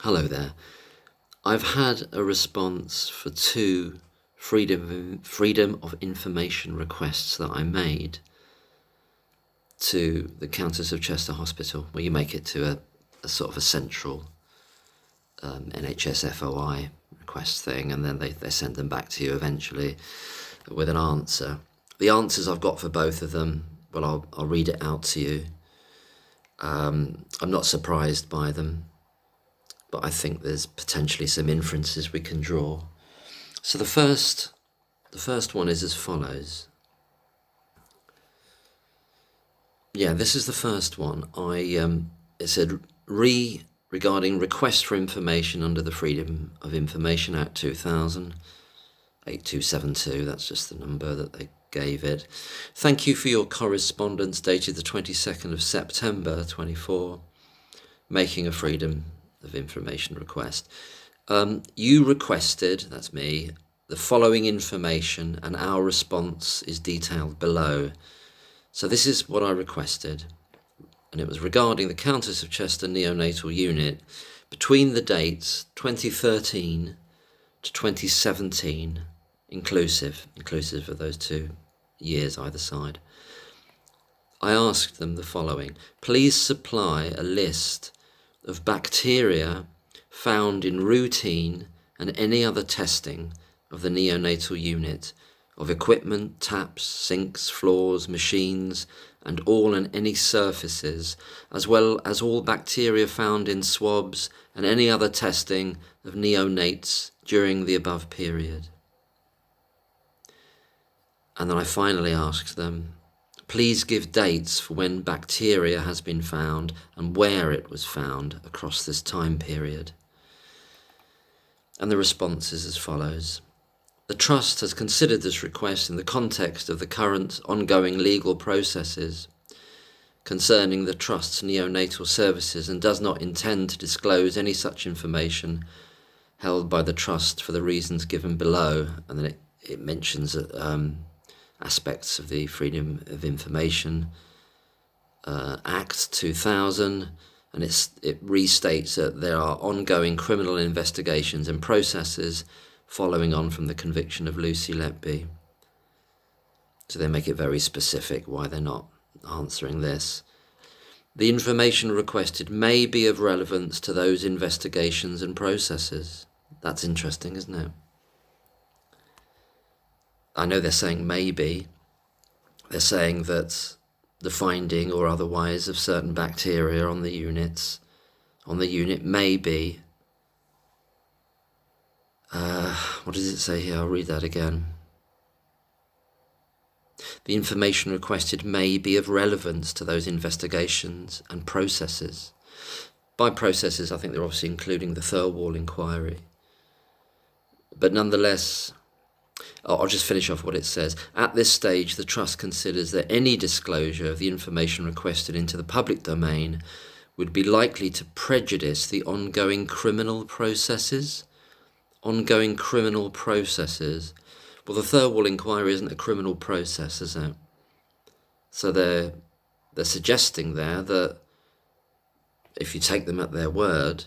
Hello there. I've had a response for two freedom of information requests that I made to the Countess of Chester Hospital, where you make it to a sort of a central NHS FOI request thing, and then they send them back to you eventually with an answer. The answers I've got for both of them, well, I'll read it out to you. I'm not surprised by them, but I think there's potentially some inferences we can draw. So the first one is as follows. Yeah, this is the first one. It said regarding request for information under the Freedom of Information Act 2000, 8272, that's just the number that they gave it. Thank you for your correspondence dated the 22nd of September 24, making a Freedom of Information request. You requested, that's me, the following information, and our response is detailed below. So this is what I requested, and it was regarding the Countess of Chester neonatal unit between the dates 2013 to 2017, inclusive of those 2 years either side. I asked them the following: please supply a list of bacteria found in routine and any other testing of the neonatal unit, of equipment, taps, sinks, floors, machines, and all and any surfaces, as well as all bacteria found in swabs and any other testing of neonates during the above period. And then I finally asked them, please give dates for when bacteria has been found and where it was found across this time period. And the response is as follows. The Trust has considered this request in the context of the current ongoing legal processes concerning the Trust's neonatal services and does not intend to disclose any such information held by the Trust for the reasons given below. And then it mentions aspects of the Freedom of Information Act 2000, and it restates that there are ongoing criminal investigations and processes following on from the conviction of Lucy Letby. So they make it very specific why they're not answering this. The information requested may be of relevance to those investigations and processes. That's interesting, isn't it? I know they're saying maybe. They're saying that the finding or otherwise of certain bacteria on the unit may be. What does it say here? I'll read that again. The information requested may be of relevance to those investigations and processes. By processes, I think they're obviously including the Thirlwall inquiry. But nonetheless, I'll just finish off what it says. At this stage, the Trust considers that any disclosure of the information requested into the public domain would be likely to prejudice the ongoing criminal processes. Ongoing criminal processes. Well, the Thirlwall inquiry isn't a criminal process, is it? So they're suggesting there that, if you take them at their word,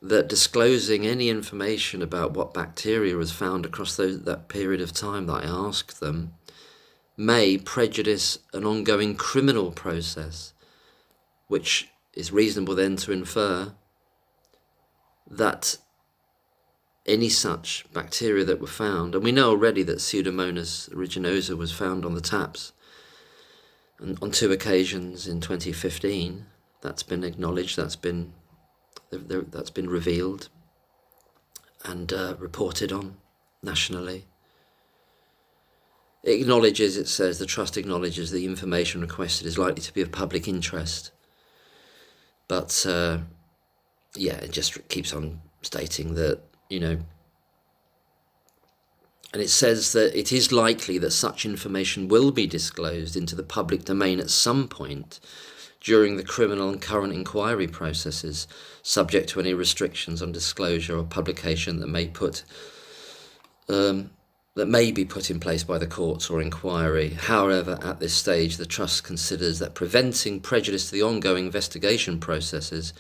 that disclosing any information about what bacteria was found across that period of time that I asked them may prejudice an ongoing criminal process, which is reasonable then to infer that any such bacteria that were found, and we know already that Pseudomonas aeruginosa was found on the taps and on 2 occasions in 2015. That's been acknowledged, that's been revealed and reported on nationally. It says the Trust acknowledges the information requested is likely to be of public interest. But it just keeps on stating that, and it says that it is likely that such information will be disclosed into the public domain at some point during the criminal and current inquiry processes, subject to any restrictions on disclosure or publication that may be put in place by the courts or inquiry. However, at this stage, the Trust considers that preventing prejudice to the ongoing investigation processes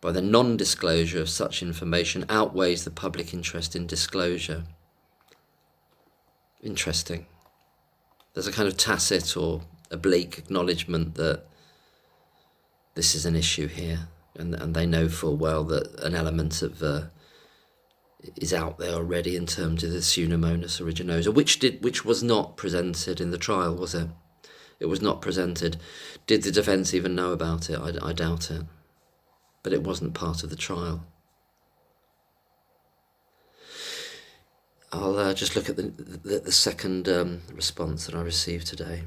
by the non-disclosure of such information outweighs the public interest in disclosure. Interesting. There's a kind of tacit or oblique acknowledgement that this is an issue here, and they know full well that an element of is out there already in terms of the Pseudomonas aeruginosa, which was not presented in the trial, was it? It was not presented. Did the defence even know about it? I doubt it. But it wasn't part of the trial. I'll just look at the second response that I received today.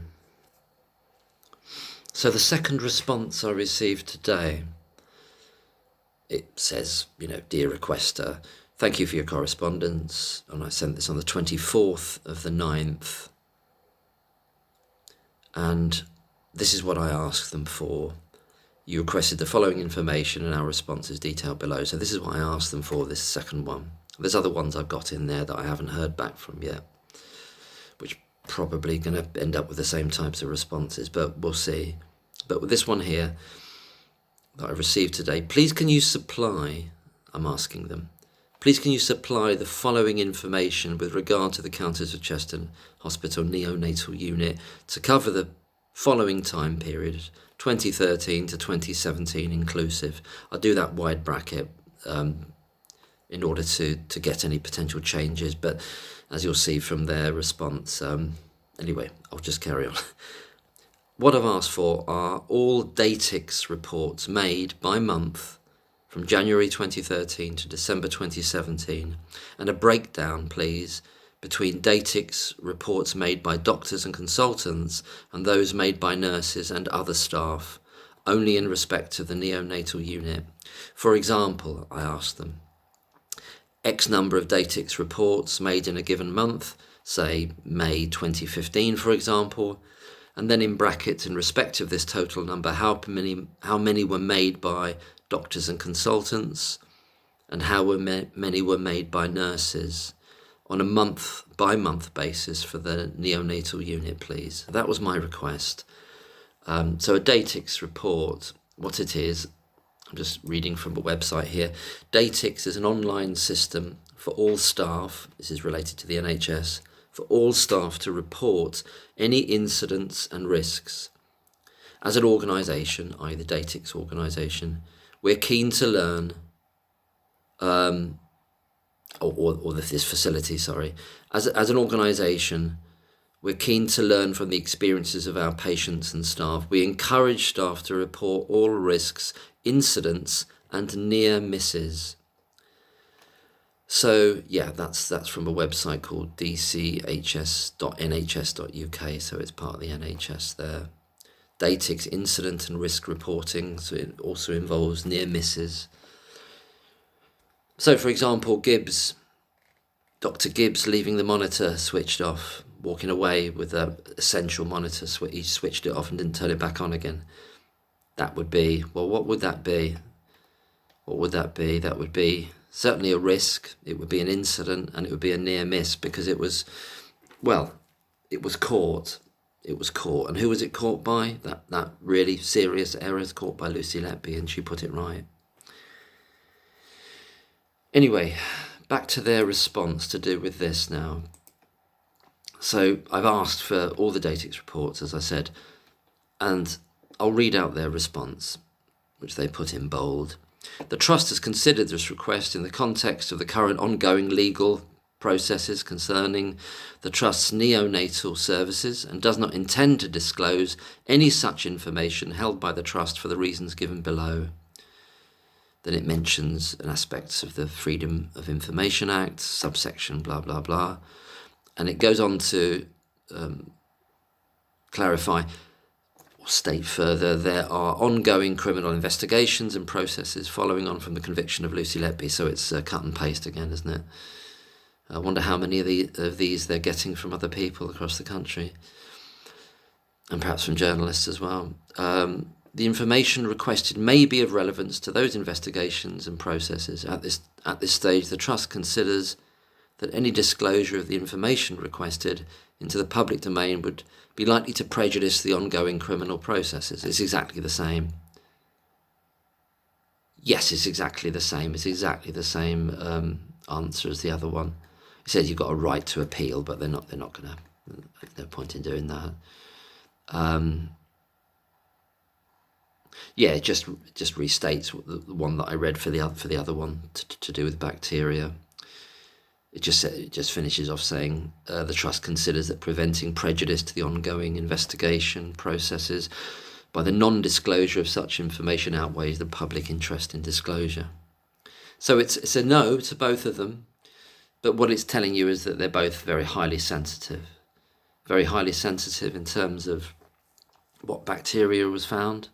So the second response I received today, it says, dear requester, thank you for your correspondence. And I sent this on the 24th of the 9th. And this is what I asked them for. You requested the following information and our response is detailed below. So this is what I asked them for, this second one. There's other ones I've got in there that I haven't heard back from yet, which probably going to end up with the same types of responses, but we'll see. But with this one here that I received today, please can you supply, I'm asking them, please can you supply the following information with regard to the Countess of Chester Hospital neonatal unit to cover the following time period, 2013 to 2017 inclusive. I'll do that wide bracket in order to get any potential changes, but as you'll see from their response, anyway, I'll just carry on. What I've asked for are all Datix reports made by month from January 2013 to December 2017, and a breakdown, please, between Datix reports made by doctors and consultants and those made by nurses and other staff, only in respect to the neonatal unit. For example, I asked them, X number of Datix reports made in a given month, say May 2015, for example, and then in brackets, in respect of this total number, how many were made by doctors and consultants, and how many were made by nurses, on a month-by-month basis for the neonatal unit, please. That was my request. So a Datix report, what it is, I'm just reading from a website here. Datix is an online system for all staff, this is related to the NHS, for all staff to report any incidents and risks. As an organisation, i.e. the Datix organisation, we're keen to learn, this facility, sorry. As an organisation, we're keen to learn from the experiences of our patients and staff. We encourage staff to report all risks, incidents, and near misses. So, yeah, that's from a website called dchs.nhs.uk, so it's part of the NHS there. Datix incident and risk reporting, so it also involves near misses. So, for example, Dr. Gibbs leaving the monitor switched off, walking away with the essential monitor, he switched it off and didn't turn it back on again. That would be, well, what would that be? What would that be? That would be certainly a risk, it would be an incident, and it would be a near miss because it was caught. It was caught. And who was it caught by? That really serious error is caught by Lucy Letby, and she put it right. Anyway, back to their response to do with this now. So I've asked for all the Datix reports, as I said, and I'll read out their response, which they put in bold. The Trust has considered this request in the context of the current ongoing legal processes concerning the Trust's neonatal services and does not intend to disclose any such information held by the Trust for the reasons given below. Then it mentions an aspect of the Freedom of Information Act, subsection blah, blah, blah. And it goes on to clarify or state further, there are ongoing criminal investigations and processes following on from the conviction of Lucy Letby. So it's cut and paste again, isn't it? I wonder how many of these they're getting from other people across the country, and perhaps from journalists as well. The information requested may be of relevance to those investigations and processes. At this stage, the Trust considers that any disclosure of the information requested into the public domain would be likely to prejudice the ongoing criminal processes. It's exactly the same. Yes, it's exactly the same. It's exactly the same answer as the other one. It says you've got a right to appeal, but they're not going to. No point in doing that. Yeah, it just restates the one that I read for the other one to do with bacteria. It just finishes off saying the trust considers that preventing prejudice to the ongoing investigation processes by the non-disclosure of such information outweighs the public interest in disclosure. So it's a no to both of them, but what it's telling you is that they're both very highly sensitive in terms of what bacteria was found,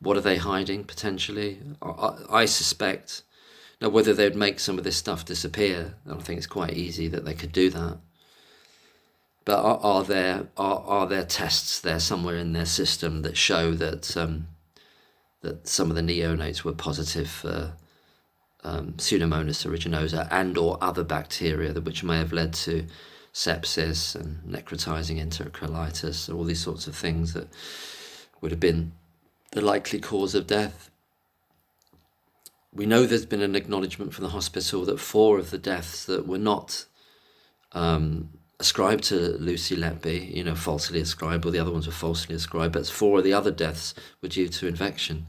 what are they hiding potentially. I suspect, now whether they'd make some of this stuff disappear, I think it's quite easy that they could do that. But are there tests there somewhere in their system that show that that some of the neonates were positive for Pseudomonas aeruginosa and or other bacteria which may have led to sepsis and necrotizing enterocolitis, all these sorts of things that would have been the likely cause of death. We know there's been an acknowledgement from the hospital that 4 of the deaths that were not ascribed to Lucy Letby, falsely ascribed, or the other ones were falsely ascribed, but 4 of the other deaths were due to infection.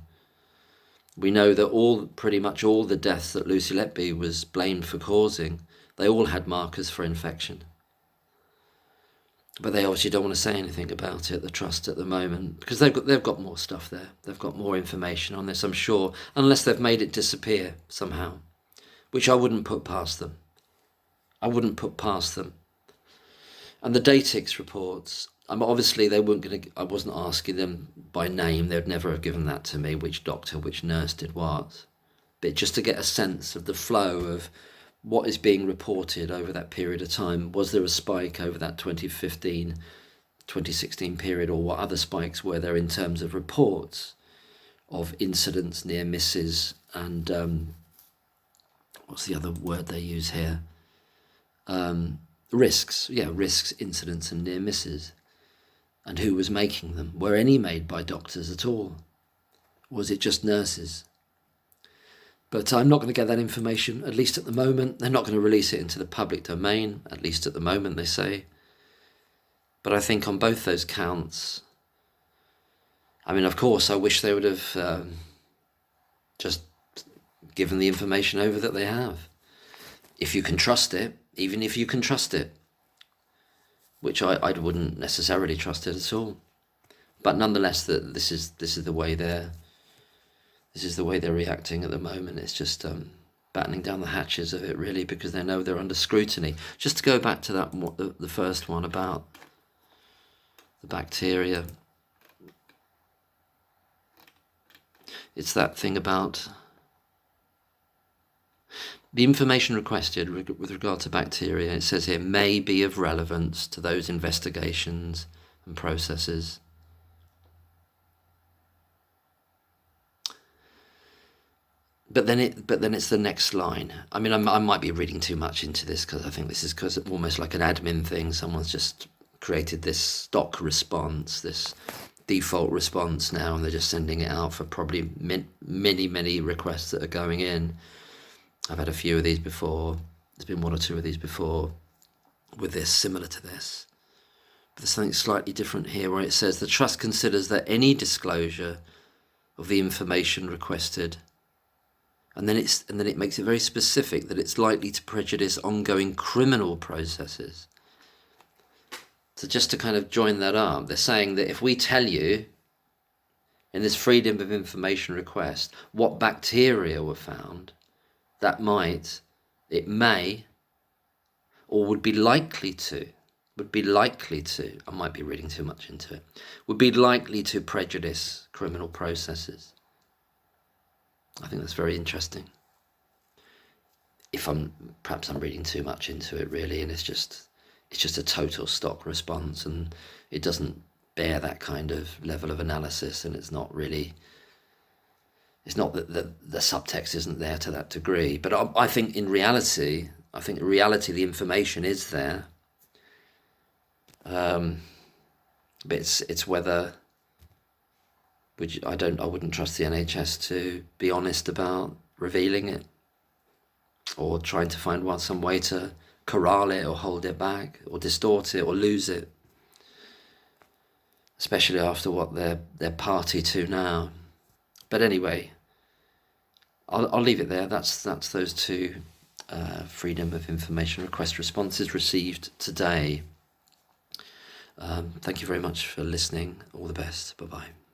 We know that pretty much all the deaths that Lucy Letby was blamed for causing, they all had markers for infection. But they obviously don't want to say anything about it, the trust at the moment, because they've got more stuff there. They've got more information on this, I'm sure, unless they've made it disappear somehow, which I wouldn't put past them. And the Datix reports, obviously they weren't going to. I wasn't asking them by name. They'd never have given that to me. Which doctor, which nurse did what? But just to get a sense of the flow of what is being reported over that period of time. Was there a spike over that 2015, 2016 period, or what other spikes were there in terms of reports of incidents, near misses, and what's the other word they use here? Risks, incidents and near misses. And who was making them? Were any made by doctors at all? Was it just nurses? But I'm not going to get that information, at least at the moment. They're not going to release it into the public domain, at least at the moment, they say. But I think on both those counts, of course, I wish they would have just given the information over that they have. If you can trust it, even if you can trust it, which I wouldn't necessarily trust it at all. But nonetheless, that this is the way they're reacting at the moment. It's just battening down the hatches of it, really, because they know they're under scrutiny. Just to go back to that, the first one about the bacteria, it's that thing about the information requested with regard to bacteria. It says here, may be of relevance to those investigations and processes. But then it's the next line. I might be reading too much into this, because I think this is almost like an admin thing. Someone's just created this stock response, this default response now, and they're just sending it out for probably many requests that are going in. I've had a few of these before. There's been 1 or 2 of these before with this, similar to this. But there's something slightly different here, where it says the trust considers that any disclosure of the information requested, and then it makes it very specific that it's likely to prejudice ongoing criminal processes. So just to kind of join that up, they're saying that if we tell you in this freedom of information request what bacteria were found, that it may, or would be likely to, I might be reading too much into it, would be likely to prejudice criminal processes. I think that's very interesting. Perhaps I'm reading too much into it, really, and it's just a total stock response, and it doesn't bear that kind of level of analysis, and it's not that the subtext isn't there to that degree. But I think in reality, the information is there. But it's whether which I wouldn't trust the NHS to be honest about revealing it, or trying to find some way to corral it or hold it back or distort it or lose it, especially after what they're party to now. But anyway, I'll leave it there. That's those two Freedom of Information request responses received today. Thank you very much for listening. All the best. Bye-bye.